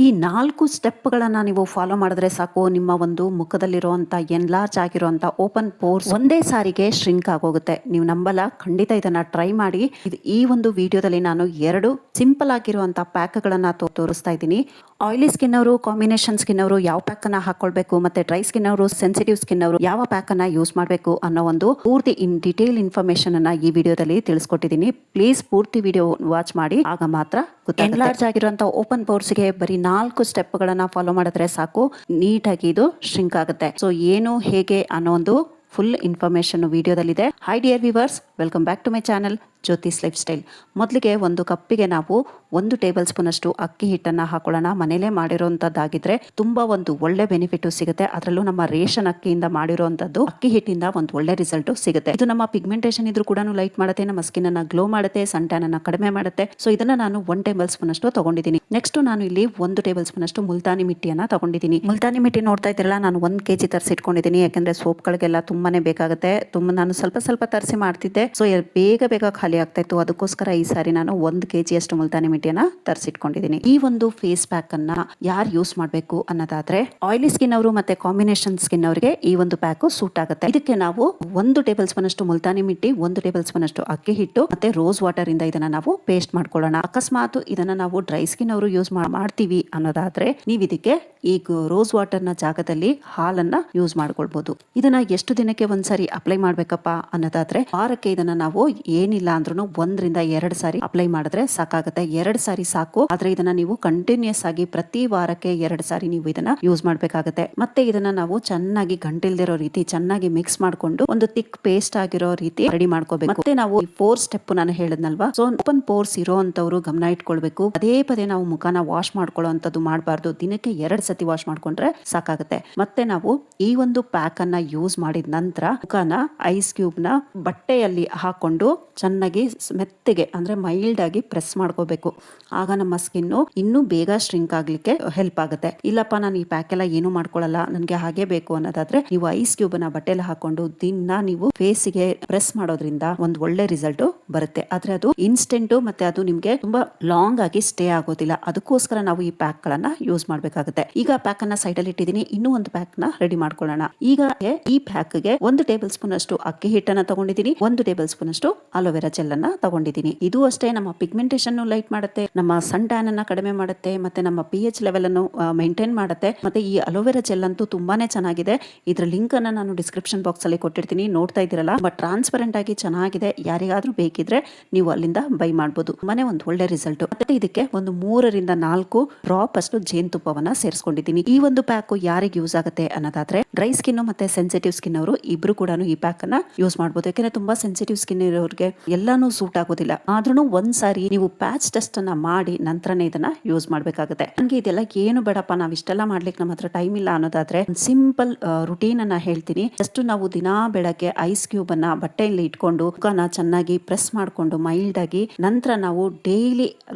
ಈ 4 ಸ್ಟೆಪ್‌ಗಳನ್ನ ನೀವು ಫಾಲೋ ಮಾಡಿದ್ರೆ ಸಾಕು, ನಿಮ್ಮ ಒಂದು ಮುಖದಲ್ಲಿರುವಂಥ ಎನ್‌ಲಾರ್ಜ್ ಆಗಿರುವಂಥ ಓಪನ್ ಪೋರ್ಸ್ ಒಂದೇ ಸಾರಿಗೆ ಶ್ರಿಂಕ್ ಆಗೋಗುತ್ತೆ. ನೀವು ನಂಬಲ್ಲ, ಖಂಡಿತ ಇದನ್ನ ಟ್ರೈ ಮಾಡಿ. ಈ ಒಂದು ವಿಡಿಯೋದಲ್ಲಿ ನಾನು 2 ಸಿಂಪಲ್ ಆಗಿರುವಂಥ ಪ್ಯಾಕ್‌ಗಳನ್ನ ತೋರಿಸ್ತಾ ಇದ್ದೀನಿ. ಆಯಿಲಿ ಸ್ಕಿನ್ ಅವರು, ಕಾಂಬಿನೇಷನ್ ಸ್ಕಿನ್ ಅವರು ಯಾವ ಪ್ಯಾಕ್ ಅನ್ನ ಹಾಕೊಳ್ಬೇಕು, ಮತ್ತೆ ಡ್ರೈ ಸ್ಕಿನ್ ಅವರು, ಸೆನ್ಸಿಟಿವ್ ಸ್ಕಿನ್ ಅವರು ಯಾವ ಪ್ಯಾಕ್ ಅನ್ನ ಯೂಸ್ ಮಾಡಬೇಕು ಅನ್ನೋ ಒಂದು ಪೂರ್ತಿ ಡೀಟೇಲ್ ಇನ್ಫಾರ್ಮೇಶನ್ ಅನ್ನ ಈ ವಿಡಿಯೋದಲ್ಲಿ ತಿಳಿಸ್ಕೊಟ್ಟಿದ್ದೀನಿ. ಪ್ಲೀಸ್ ಪೂರ್ತಿ ವಿಡಿಯೋ ವಾಚ್ ಮಾಡಿ, ಆಗ ಮಾತ್ರ ಗೊತ್ತಾಗುತ್ತೆ. ಎನ್‌ಲಾರ್ಜ್ ಆಗಿರುವಂಥ ಓಪನ್ ಪೋರ್ಸ್ಗೆ ಬರೀ 4 ಸ್ಟೆಪ್‌ಗಳನ್ನ ಫಾಲೋ ಮಾಡಿದ್ರೆ ಸಾಕು, ನೀಟಾಗಿ ಇದು ಶ್ರಿಂಕ್ ಆಗುತ್ತೆ. ಸೊ ಏನು ಹೇಗೆ ಅನ್ನೋ ಒಂದು ಫುಲ್ ಇನ್ಫಾರ್ಮೇಶನ್ ವಿಡಿಯೋದಲ್ಲಿದೆ. Hi dear viewers, welcome back to my channel Jyothi's lifestyle. ಮೊದಲಿಗೆ ಒಂದು ಕಪ್ಪಿಗೆ ನಾವು 1 ಟೇಬಲ್ ಸ್ಪೂನ್ ಅಷ್ಟು ಅಕ್ಕಿ ಹಿಟ್ಟನ್ನು ಹಾಕೊಳ್ಳೋಣ. ಮನೇಲೇ ಮಾಡಿರೋಂಥದ್ದಾಗಿದ್ರೆ ತುಂಬ ಒಂದು ಒಳ್ಳೆ ಬೆನಿಫಿಟ್ ಸಿಗುತ್ತೆ. ಅದರಲ್ಲೂ ನಮ್ಮ ರೇಷನ್ ಅಕ್ಕಿಯಿಂದ ಮಾಡಿರೋಂಥದ್ದು ಅಕ್ಕಿ ಹಿಟ್ಟಿಂದ ಒಂದು ಒಳ್ಳೆ ರಿಸಲ್ಟ್ ಸಿಗುತ್ತೆ. ಇದು ನಮ್ಮ ಪಿಗ್ಮೆಂಟೇಷನ್ ಇದ್ರೂ ಕೂಡ ಲೈಟ್ ಮಾಡುತ್ತೆ, ನಮ್ಮ ಸ್ಕಿನ್ ಅನ್ನ ಗ್ಲೋ ಮಾಡುತ್ತೆ, ಸನ್ ಟ್ಯಾನ್ ಅನ್ನ ಕಡಿಮೆ ಮಾಡುತ್ತೆ. ಸೊ ಇದನ್ನ ನಾನು 1 ಟೇಬಲ್ ಸ್ಪೂನ್ ಅಷ್ಟು ತಗೊಂಡಿದ್ದೀನಿ. ನೆಕ್ಸ್ಟ್ ನಾನು ಇಲ್ಲಿ 1 ಟೇಬಲ್ ಸ್ಪೂನ್ ಅಷ್ಟು ಮುಲ್ತಾನಿ ಮಿಟ್ಟಿಯನ್ನ ತಗೊಂಡಿದ್ದೀನಿ. ಮುಲ್ತಾನಿ ಮಿಟ್ಟಿ ನೋಡ್ತಾ ಇದ್ದೀರಲ್ಲ, ನಾನು 1 kg ತರಿಸಿಟ್ಕೊಂಡಿದ್ದೀನಿ. ಯಾಕಂದ್ರೆ ಸೋಪ್ಗಳಿಗೆಲ್ಲ ತುಂಬಾನೇ ಬೇಕಾಗುತ್ತೆ. ನಾನು ಸ್ವಲ್ಪ ತರಿಸಿ ಮಾಡ್ತಿದ್ದೆ. ಸೊ ಬೇಗ ಖಾಲಿ ಆಗ್ತಾ ಇತ್ತು. ಅದಕ್ಕೋಸ್ಕರ ಈ ಸಾರಿ ನಾನು 1 kg ಅಷ್ಟು ಮುಲ್ತಾನಿ ಮಿಟ್ಟಿಯನ್ನ ತರಿಸಿಟ್ಕೊಂಡಿದ್ದೀನಿ. ಈ ಒಂದು ಫೇಸ್ ಪ್ಯಾಕ್ ಅನ್ನ ಯಾರು ಯೂಸ್ ಮಾಡಬೇಕು ಅನ್ನೋದಾದ್ರೆ, ಆಯಿಲಿ ಸ್ಕಿನ್ ಅವರು ಮತ್ತೆ ಕಾಂಬಿನೇಷನ್ ಸ್ಕಿನ್ ಅವರಿಗೆ ಈ ಒಂದು ಪ್ಯಾಕ್ ಸೂಟ್ ಆಗುತ್ತೆ. ಇದಕ್ಕೆ ನಾವು 1 ಟೇಬಲ್ ಸ್ಪೂನ್ ಅಷ್ಟು ಮುಲ್ತಾನಿ ಮಿಟ್ಟಿ, 1 ಟೇಬಲ್ ಸ್ಪೂನ್ ಅಷ್ಟು ಅಕ್ಕಿ ಹಿಟ್ಟು ಮತ್ತೆ ರೋಸ್ ವಾಟರ್ ಇಂದ ಇದನ್ನ ನಾವು ಪೇಸ್ಟ್ ಮಾಡ್ಕೊಳ್ಳೋಣ. ಅಕಸ್ಮಾತ್ ಇದನ್ನ ನಾವು ಡ್ರೈ ಸ್ಕಿನ್ ಅವರು ಯೂಸ್ ಮಾಡ್ತೀವಿ ಅನ್ನೋದಾದ್ರೆ, ನೀವು ಇದಕ್ಕೆ ಈ ರೋಸ್ ವಾಟರ್ ನ ಜಾಗದಲ್ಲಿ ಹಾಲನ್ನ ಯೂಸ್ ಮಾಡ್ಕೊಳ್ಬಹುದು. ಇದನ್ನ ಎಷ್ಟು ದಿನಕ್ಕೆ ಒಂದ್ಸಾರಿ ಅಪ್ಲೈ ಮಾಡ್ಬೇಕಪ್ಪ ಅನ್ನೋದಾದ್ರೆ, ವಾರಕ್ಕೆ ಇದನ್ನ ನಾವು ಏನಿಲ್ಲ ಅಂದ್ರೂ 1 ರಿಂದ 2 ಸಾರಿ ಅಪ್ಲೈ ಮಾಡಿದ್ರೆ ಸಾಕಾಗುತ್ತೆ. 2 ಸಾರಿ ಸಾಕು. ಆದ್ರೆ ಇದನ್ನ ನೀವು ಕಂಟಿನ್ಯೂಸ್ ಆಗಿ ಪ್ರತಿ ವಾರಕ್ಕೆ 2 ಸಾರಿ ನೀವು ಇದನ್ನ ಯೂಸ್ ಮಾಡ್ಬೇಕಾಗುತ್ತೆ. ಮತ್ತೆ ಇದನ್ನ ನಾವು ಚೆನ್ನಾಗಿ ಗಂಟಿಲ್ದಿರೋ ರೀತಿ ಚೆನ್ನಾಗಿ ಮಿಕ್ಸ್ ಮಾಡ್ಕೊಂಡು ಒಂದು ಥಿಕ್ ಪೇಸ್ಟ್ ಆಗಿರೋ ರೀತಿ ರೆಡಿ ಮಾಡ್ಕೋಬೇಕು. ಮತ್ತೆ ನಾವು 4 ಸ್ಟೆಪ್ ನಾನು ಹೇಳಿದ್ನಲ್ವಾ, ಸೊ ಓಪನ್ ಪೋರ್ಸ್ ಇರೋ ಅಂತವ್ರು ಗಮನ ಇಟ್ಕೊಳ್ಬೇಕು. ಪದೇ ನಾವು ಮುಖನ ವಾಶ್ ಮಾಡ್ಕೊಳ್ಳೋ ಅಂತದ್ದು ಮಾಡಬಾರ್ದು. ದಿನಕ್ಕೆ 2 ಸತಿ ವಾಶ್ ಮಾಡ್ಕೊಂಡ್ರೆ ಸಾಕಾಗುತ್ತೆ. ಮತ್ತೆ ನಾವು ಈ ಒಂದು ಪ್ಯಾಕ್ ಅನ್ನ ಯೂಸ್ ಮಾಡಿದ ನಂತರ ಮುಖನ ಐಸ್ ಕ್ಯೂಬ್ ನ ಬಟ್ಟೆಯಲ್ಲಿ ಹಾಕೊಂಡು ಚೆನ್ನಾಗಿ ಮೆತ್ತಗೆ ಅಂದ್ರೆ ಮೈಲ್ಡ್ ಆಗಿ ಪ್ರೆಸ್ ಮಾಡ್ಕೋಬೇಕು. ಆಗ ನಮ್ಮ ಸ್ಕಿನ್ ಇನ್ನೂ ಬೇಗ ಶ್ರಿಂಕ್ ಆಗ್ಲಿಕ್ಕೆ ಹೆಲ್ಪ್ ಆಗುತ್ತೆ. ಇಲ್ಲಪ್ಪ ನಾನು ಈ ಪ್ಯಾಕ್ ಎಲ್ಲ ಏನು ಮಾಡ್ಕೊಳ್ಳಲ್ಲ, ನನಗೆ ಹಾಗೆ ಬೇಕು ಅನ್ನೋದಾದ್ರೆ, ನೀವು ಐಸ್ ಕ್ಯೂಬ್ ನ ಬಟ್ಟೆಯಲ್ಲಿ ಹಾಕೊಂಡು ದಿನ ನೀವು ಫೇಸ್ಗೆ ಪ್ರೆಸ್ ಮಾಡೋದ್ರಿಂದ ಒಂದು ಒಳ್ಳೆ ರಿಸಲ್ಟ್ ಬರುತ್ತೆ. ಆದ್ರೆ ಅದು ಇನ್ಸ್ಟೆಂಟ್, ಮತ್ತೆ ಅದು ನಿಮ್ಗೆ ತುಂಬಾ ಲಾಂಗ್ ಆಗಿ ಸ್ಟೇ ಆಗೋದಿಲ್ಲ. ಅದಕ್ಕೋಸ್ಕರ ನಾವು ಈ ಪ್ಯಾಕ್ ಗಳನ್ನ ಯೂಸ್ ಮಾಡ್ಬೇಕಾಗುತ್ತೆ. ಈಗ ಪ್ಯಾಕ್ ಅನ್ನ ಸೈಡ್ ಅಲ್ಲಿ ಇಟ್ಟಿದ್ದೀನಿ. ಇನ್ನೂ ಒಂದು ಪ್ಯಾಕ್ ನ ರೆಡಿ ಮಾಡ್ಕೊಳ್ಳೋಣ. ಈಗ ಈ ಪ್ಯಾಕ್ ಗೆ 1 ಟೇಬಲ್ ಸ್ಪೂನ್ ಅಷ್ಟು ಅಕ್ಕಿ ಹಿಟ್ಟನ್ನ ತಗೊಂಡಿದ್ದೀನಿ, 1 ಟೇಬಲ್ ಸ್ಪೂನ್ ಅಷ್ಟು ಅಲೋವೆರಾ ಜೆಲ್ ಅನ್ನ ತಗೊಂಡಿದ್ದೀನಿ. ಇದು ಅಷ್ಟೇ ನಮ್ಮ ಪಿಗ್ಮೆಂಟೇಷನ್ ಲೈಟ್ ಮಾಡುತ್ತೆ, ನಮ್ಮ ಸನ್ ಟ್ಯಾನ್ ಅನ್ನ ಕಡಿಮೆ ಮಾಡುತ್ತೆ, ಮತ್ತೆ ನಮ್ಮ pH ಲೆವೆಲ್ ಅನ್ನು ಮೇಂಟೈನ್ ಮಾಡುತ್ತೆ. ಮತ್ತೆ ಈ ಅಲೋವೆರಾ ಜೆಲ್ ಅಂತೂ ತುಂಬಾನೇ ಚೆನ್ನಾಗಿದೆ. ಇದ್ರ ಲಿಂಕ್ ಅನ್ನ ನಾನು ಡಿಸ್ಕ್ರಿಪ್ಷನ್ ಬಾಕ್ಸ್ ಅಲ್ಲಿ ಕೊಟ್ಟಿರ್ತೀನಿ, ನೋಡ್ತಾ ಇದ್ದೀರಲ್ಲ. ಬಟ್ ಟ್ರಾನ್ಸ್ಪರೆಂಟ್ ಆಗಿ ಚೆನ್ನಾಗಿದೆ. ಯಾರಿಗಾದ್ರೂ ಬೇಕಿದ್ರೆ ನೀವು ಅಲ್ಲಿಂದ ಬೈ ಮಾಡಬಹುದು. ತುಂಬಾನೇ ಒಂದು ಒಳ್ಳೆ ರಿಸಲ್ಟ್. ಮತ್ತೆ ಇದಕ್ಕೆ ಒಂದು 3 ರಿಂದ 4 ಡ್ರಾಪ್ ಅಷ್ಟು ಜೇನುತುಪ್ಪವನ್ನ ಸೇರಿಸ್ಕೊಂಡಿದ್ದೀನಿ. ಈ ಒಂದು ಪ್ಯಾಕ್ ಯಾರಿಗೆ ಯೂಸ್ ಆಗುತ್ತೆ ಅನ್ನೋದಾದ್ರೆ, ಡ್ರೈ ಸ್ಕಿನ್ ಮತ್ತೆ ಸೆನ್ಸಿಟಿವ್ ಸ್ಕಿನ್ ಅವರು ಇಬ್ರು ಕೂಡ ಈ ಪ್ಯಾಕ್ ಅನ್ನ ಯೂಸ್ ಮಾಡಬಹುದು. ಯಾಕಂದ್ರೆ ತುಂಬಾ ಸೆನ್ಸಿಟಿವ್ ಸ್ಕಿನ್ ಇರೋರಿಗೆ ಎಲ್ಲಾನು ಸೂಟ್ ಆಗೋದಿಲ್ಲ. ಆದ್ರೂ ಒಂದ್ಸಾರಿ ನೀವು ಪ್ಯಾಚ್ ಟೆಸ್ಟ್ ಅನ್ನ ಮಾಡಿ ನಂತರನೇ ಇದನ್ನ ಯೂಸ್ ಮಾಡ್ಬೇಕಾಗುತ್ತೆ. ನನಗೆ ಇದೆಲ್ಲ ಏನು ಬೇಡಪ್ಪ, ನಾವ್ ಇಷ್ಟೆಲ್ಲ ಮಾಡ್ಲಿಕ್ಕೆ ನಮ್ಮ ಹತ್ರ ಟೈಮ್ ಇಲ್ಲ ಅನ್ನೋದಾದ್ರೆ, ಸಿಂಪಲ್ ರುಟೀನ್ ಅನ್ನ ಹೇಳ್ತೀನಿ. ಜಸ್ಟ್ ನಾವು ದಿನಾ ಬೆಳಗ್ಗೆ ಐಸ್ ಕ್ಯೂಬ್ ಅನ್ನ ಬಟ್ಟೆಯಲ್ಲಿ ಇಟ್ಕೊಂಡು ಮುಖನ ಚೆನ್ನಾಗಿ ಪ್ರೆಸ್ ಮಾಡ್ಕೊಂಡು ಮೈಲ್ಡ್ ಆಗಿ, ನಂತರ ನಾವು ಡೈಲಿ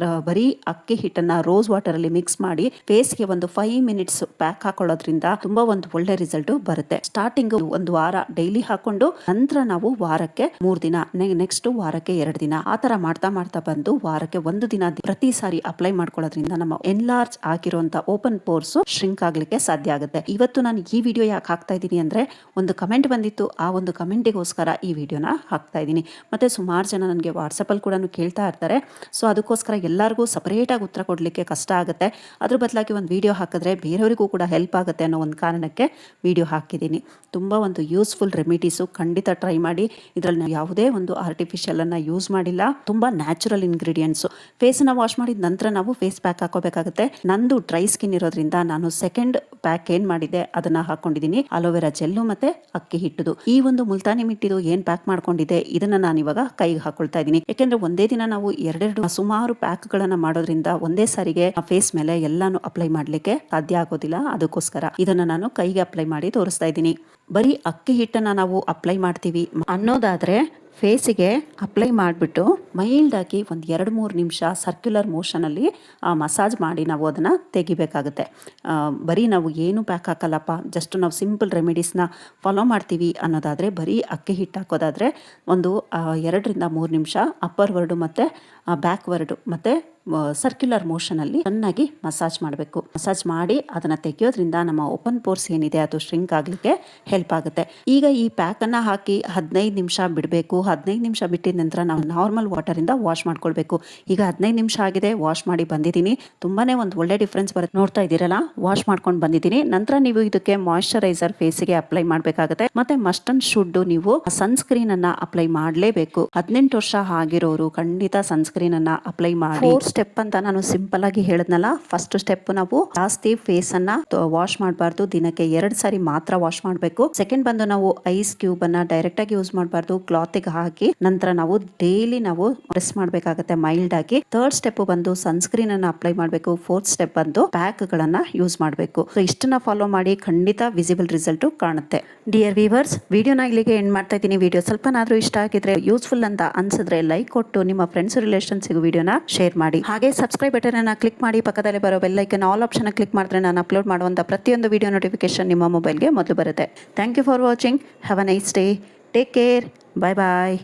ಬರೀ ಅಕ್ಕಿ ಹಿಟ್ಟನ್ನ ರೋಸ್ ವಾಟರ್ ಅಲ್ಲಿ ಮಿಕ್ಸ್ ಮಾಡಿ ಫೇಸ್ಗೆ ಒಂದು 5 ಮಿನಿಟ್ಸ್ ಪ್ಯಾಕ್ ಹಾಕೊಳ್ಳೋದ್ರಿಂದ ತುಂಬಾ ಒಂದು ಒಳ್ಳೆ ರಿಸಲ್ಟ್ ಬರುತ್ತೆ. ಸ್ಟಾರ್ಟಿಂಗ್ 1 ವಾರ ಡೈಲಿ ಹಾಕೊಂಡು, ನಂತರ ನಾವು ವಾರಕ್ಕೆ 3 ದಿನ, ನೆಕ್ಸ್ಟ್ ವಾರಕ್ಕೆ 2 ದಿನ, ಆ ತರ ಮಾಡ್ತಾ ಬಂದು ವಾರಕ್ಕೆ 1 ದಿನ ಪ್ರತಿ ಸಾರಿ ಅಪ್ಲೈ ಮಾಡ್ಕೊಳ್ಳೋದ್ರಿಂದ ನಮ್ಮ ಎನ್ಲಾರ್ಜ್ ಆಗಿರುವಂತ ಓಪನ್ ಪೋರ್ಸ್ ಶ್ರಿಂಕ್ ಆಗ್ಲಿಕ್ಕೆ ಸಾಧ್ಯ ಆಗುತ್ತೆ. ಇವತ್ತು ನಾನು ಈ ವಿಡಿಯೋ ಯಾಕೆ ಹಾಕ್ತಾ ಇದ್ದೀನಿ ಅಂದ್ರೆ, ಒಂದು ಕಮೆಂಟ್ ಬಂದಿತ್ತು, ಆ ಒಂದು ಕಮೆಂಟಿಗೋಸ್ಕರ ಈ ವಿಡಿಯೋನ ಹಾಕ್ತಾ ಇದ್ದೀನಿ. ಮತ್ತೆ ಸುಮಾರು ಜನ ನನಗೆ ವಾಟ್ಸಪ್ ಅಲ್ಲಿ ಕೂಡ ಕೇಳ್ತಾ ಇರ್ತಾರೆ. ಸೊ ಅದಕ್ಕೋಸ್ಕರ ಎಲ್ಲರಿಗೂ ಸಪರೇಟ್ ಆಗಿ ಉತ್ತರ ಕೊಡ್ಲಿಕ್ಕೆ ಕಷ್ಟ ಆಗುತ್ತೆ. ಅದ್ರ ಬದಲಾಗಿ ಒಂದು ವಿಡಿಯೋ ಹಾಕಿದ್ರೆ ಬೇರೆಯವರಿಗೂ ಕೂಡ ಹೆಲ್ಪ್ ಆಗುತ್ತೆ ಅನ್ನೋ ಒಂದು ಕಾರಣಕ್ಕೆ ವಿಡಿಯೋ ಹಾಕಿದ್ದೀನಿ. ತುಂಬಾ ಒಂದು ಯೂಸ್ಫುಲ್ ರೆಮಿಡೀಸು, ಖಂಡಿತ ಟ್ರೈ ಮಾಡಿ. ಇದರಲ್ಲಿ ನಾವು ಯಾವುದೇ ಒಂದು ಆರ್ಟಿಫಿಷಿಯಲ್ ಅನ್ನ ಯೂಸ್ ಮಾಡಿಲ್ಲ. ತುಂಬಾ ನ್ಯಾಚುರಲ್ ಇಂಗ್ರೀಡಿಯೆಂಟ್ಸ್. ಫೇಸ್ ನ ವಾಶ್ ಮಾಡಿದ ನಂತರ ನಾವು ಫೇಸ್ ಪ್ಯಾಕ್ ಹಾಕೋಬೇಕಾಗುತ್ತೆ. ನಂದು ಡ್ರೈ ಸ್ಕಿನ್ ಇರೋದ್ರಿಂದ ನಾನು ಸೆಕೆಂಡ್ ಪ್ಯಾಕ್ ಏನ್ ಮಾಡಿದೆ ಅದನ್ನ ಹಾಕೊಂಡಿದ್ದೀನಿ, ಅಲೋವೆರಾ ಜೆಲ್ಲು ಮತ್ತೆ ಅಕ್ಕಿ ಹಿಟ್ಟದು. ಈ ಒಂದು ಮುಲ್ತಾನಿ ಮಿಟ್ಟಿದು ಏನ್ ಪ್ಯಾಕ್ ಮಾಡ್ಕೊಂಡಿದೆ ಇದನ್ನ ನಾನು ಇವಾಗ ಕೈಗೆ ಹಾಕೊಳ್ತಾ ಇದ್ದೀನಿ. ಯಾಕೆಂದ್ರೆ ಒಂದೇ ದಿನ ನಾವು 2 ಸುಮಾರು ಪ್ಯಾಕ್ ಗಳನ್ನ ಮಾಡೋದ್ರಿಂದ ಒಂದೇ ಸಾರಿಗೆ ಫೇಸ್ ಮೇಲೆ ಎಲ್ಲಾನು ಅಪ್ಲೈ ಮಾಡ್ಲಿಕ್ಕೆ ಸಾಧ್ಯ ಆಗೋದಿಲ್ಲ. ಅದಕ್ಕೋಸ್ಕರ ಇದನ್ನ ನಾನು ಕೈಗೆ ಅಪ್ಲೈ ಮಾಡಿ ತೋರಿಸ್ತಾ ಇದ್ದೀನಿ. ಬರೀ ಅಕ್ಕಿ ಹಿಟ್ಟನ್ನ ನಾವು ಅಪ್ಲೈ ಮಾಡ್ತೀವಿ ಅನ್ನೋದಾದ್ರೆ, ಫೇಸಿಗೆ ಅಪ್ಲೈ ಮಾಡಿಬಿಟ್ಟು ಮೈಲ್ಡ್ ಆಗಿ ಒಂದು 2-3 ನಿಮಿಷ ಸರ್ಕ್ಯುಲರ್ ಮೋಷನಲ್ಲಿ ಮಸಾಜ್ ಮಾಡಿ ನಾವು ಅದನ್ನು ತೆಗಿಬೇಕಾಗುತ್ತೆ. ಬರೀ ನಾವು ಏನು ಪ್ಯಾಕ್ ಹಾಕಲ್ಲಪ್ಪ, ಜಸ್ಟ್ ನಾವು ಸಿಂಪಲ್ ರೆಮಿಡೀಸ್ನ ಫಾಲೋ ಮಾಡ್ತೀವಿ ಅನ್ನೋದಾದರೆ, ಬರೀ ಅಕ್ಕಿ ಹಿಟ್ಟು ಹಾಕೋದಾದರೆ ಒಂದು 2 ರಿಂದ 3 ನಿಮಿಷ ಅಪ್ಪರ್ ವರ್ಡು ಮತ್ತು ಬ್ಯಾಕ್ವರ್ಡ್ ಮತ್ತು ಸರ್ಕ್ಯುಲರ್ ಮೋಷನಲ್ಲಿ ಚೆನ್ನಾಗಿ ಮಸಾಜ್ ಮಾಡಬೇಕು. ಮಸಾಜ್ ಮಾಡಿ ಅದನ್ನು ತೆಗೆಯೋದ್ರಿಂದ ನಮ್ಮ ಓಪನ್ ಪೋರ್ಸ್ ಏನಿದೆ ಅದು ಶ್ರಿಂಕ್ ಆಗಲಿಕ್ಕೆ ಹೆಲ್ಪ್ ಆಗುತ್ತೆ. ಈಗ ಈ ಪ್ಯಾಕನ್ನು ಹಾಕಿ 15 ನಿಮಿಷ ಬಿಡಬೇಕು. 15 ನಿಮಿಷ ಬಿಟ್ಟಿದ ನಂತರ ನಾವು ನಾರ್ಮಲ್ ವಾಟರಿಂದ ವಾಶ್ ಮಾಡ್ಕೊಳ್ಬೇಕು. ಈಗ 15 ನಿಮಿಷ ಆಗಿದೆ, ವಾಶ್ ಮಾಡಿ ಬಂದಿದ್ದೀನಿ. ತುಂಬಾ ಒಂದು ಒಳ್ಳೆ ಡಿಫ್ರೆನ್ಸ್ ಬರುತ್ತೆ. ನೋಡ್ತಾ ಇದ್ದೀರಲ್ಲ, ವಾಶ್ ಮಾಡ್ಕೊಂಡು ಬಂದಿದ್ದೀನಿ. ನಂತರ ನೀವು ಇದಕ್ಕೆ ಮಾಯಿಶ್ಚರೈಸರ್ ಫೇಸಿಗೆ ಅಪ್ಲೈ ಮಾಡಬೇಕಾಗುತ್ತೆ. ಮತ್ತೆ ಮಸ್ಟ್ ಅಂಡ್ ಶುಡ್ ನೀವು ಸನ್ಸ್ಕ್ರೀನ್ ಅನ್ನ ಅಪ್ಲೈ ಮಾಡಲೇಬೇಕು. 18 ವರ್ಷ ಆಗಿರೋರು ಖಂಡಿತ ಸನ್ಸ್ಕ್ರೀನ್ ಅನ್ನ ಅಪ್ಲೈ ಮಾಡಿ. ಸ್ಟೆಪ್ ಅಂತ ನಾನು ಸಿಂಪಲ್ ಆಗಿ ಹೇಳಿದ್ನಲ್ಲ, ಫಸ್ಟ್ ಸ್ಟೆಪ್ ನಾವು ಜಾಸ್ತಿ ಫೇಸ್ ಅನ್ನ ವಾಶ್ ಮಾಡಬಾರ್ದು, ದಿನಕ್ಕೆ 2 ಸಾರಿ ಮಾತ್ರ ವಾಶ್ ಮಾಡಬೇಕು. ಸೆಕೆಂಡ್ ಬಂದು ನಾವು ಐಸ್ ಕ್ಯೂಬ್ ಅನ್ನ ಡೈರೆಕ್ಟ್ ಆಗಿ ಯೂಸ್ ಮಾಡಬಾರ್ದು, ಕ್ಲಾತ್ಗೆ ಹಾಕಿ ನಂತರ ನಾವು ಡೈಲಿ ನಾವು ಪ್ರೆಸ್ ಮಾಡಬೇಕಾಗುತ್ತೆ ಮೈಲ್ಡ್ ಆಗಿ. ಥರ್ಡ್ ಸ್ಟೆಪ್ ಬಂದು ಸನ್ಸ್ಕ್ರೀನ್ ಅನ್ನ ಅಪ್ಲೈ ಮಾಡಬೇಕು. ಫೋರ್ತ್ ಸ್ಟೆಪ್ ಬಂದು ಪ್ಯಾಕ್ ಗಳನ್ನ ಯೂಸ್ ಮಾಡಬೇಕು. ಸೊ ಇಷ್ಟನ್ನ ಫಾಲೋ ಮಾಡಿ ಖಂಡಿತ ವಿಸಿಬಲ್ ರಿಸಲ್ಟ್ ಕಾಣುತ್ತೆ. ಡಿಯರ್ ವೀವರ್ಸ್, ವಿಡಿಯೋನ ಇಲ್ಲಿಗೆ ಎಂಡ್ ಮಾಡ್ತಾ ಇದ್ದೀನಿ. ವಿಡಿಯೋ ಸ್ವಲ್ಪನಾದ್ರೂ ಇಷ್ಟ ಆಗಿದ್ರೆ, ಯೂಸ್ಫುಲ್ ಅಂತ ಅನ್ಸಿದ್ರೆ ಲೈಕ್ ಕೊಟ್ಟು ನಿಮ್ಮ ಫ್ರೆಂಡ್ಸ್ ರಿಲೇಷನ್ಸ್ಗೂ ವಿಡಿಯೋನ ಶೇರ್ ಮಾಡಿ. ಹಾಗೆ ಸಬ್ಸ್ಕ್ರೈಬ್ ಬಟನ್ ಅನ್ನ ಕ್ಲಿಕ್ ಮಾಡಿ, ಪಕ್ಕದಲ್ಲಿ ಬರೋ bell icon all option click ಮಾಡಿದ್ರೆ ನಾನು ಅಪ್ಲೋಡ್ ಮಾಡುವಂತ ಪ್ರತಿಯೊಂದು ವಿಡಿಯೋ ನೋಟಿಫಿಕೇಶನ್ ನಿಮ್ಮ ಮೊಬೈಲ್ಗೆ ಮೊದಲು ಬರುತ್ತೆ. Thank you for watching. Have a nice day. Take care. Bye bye.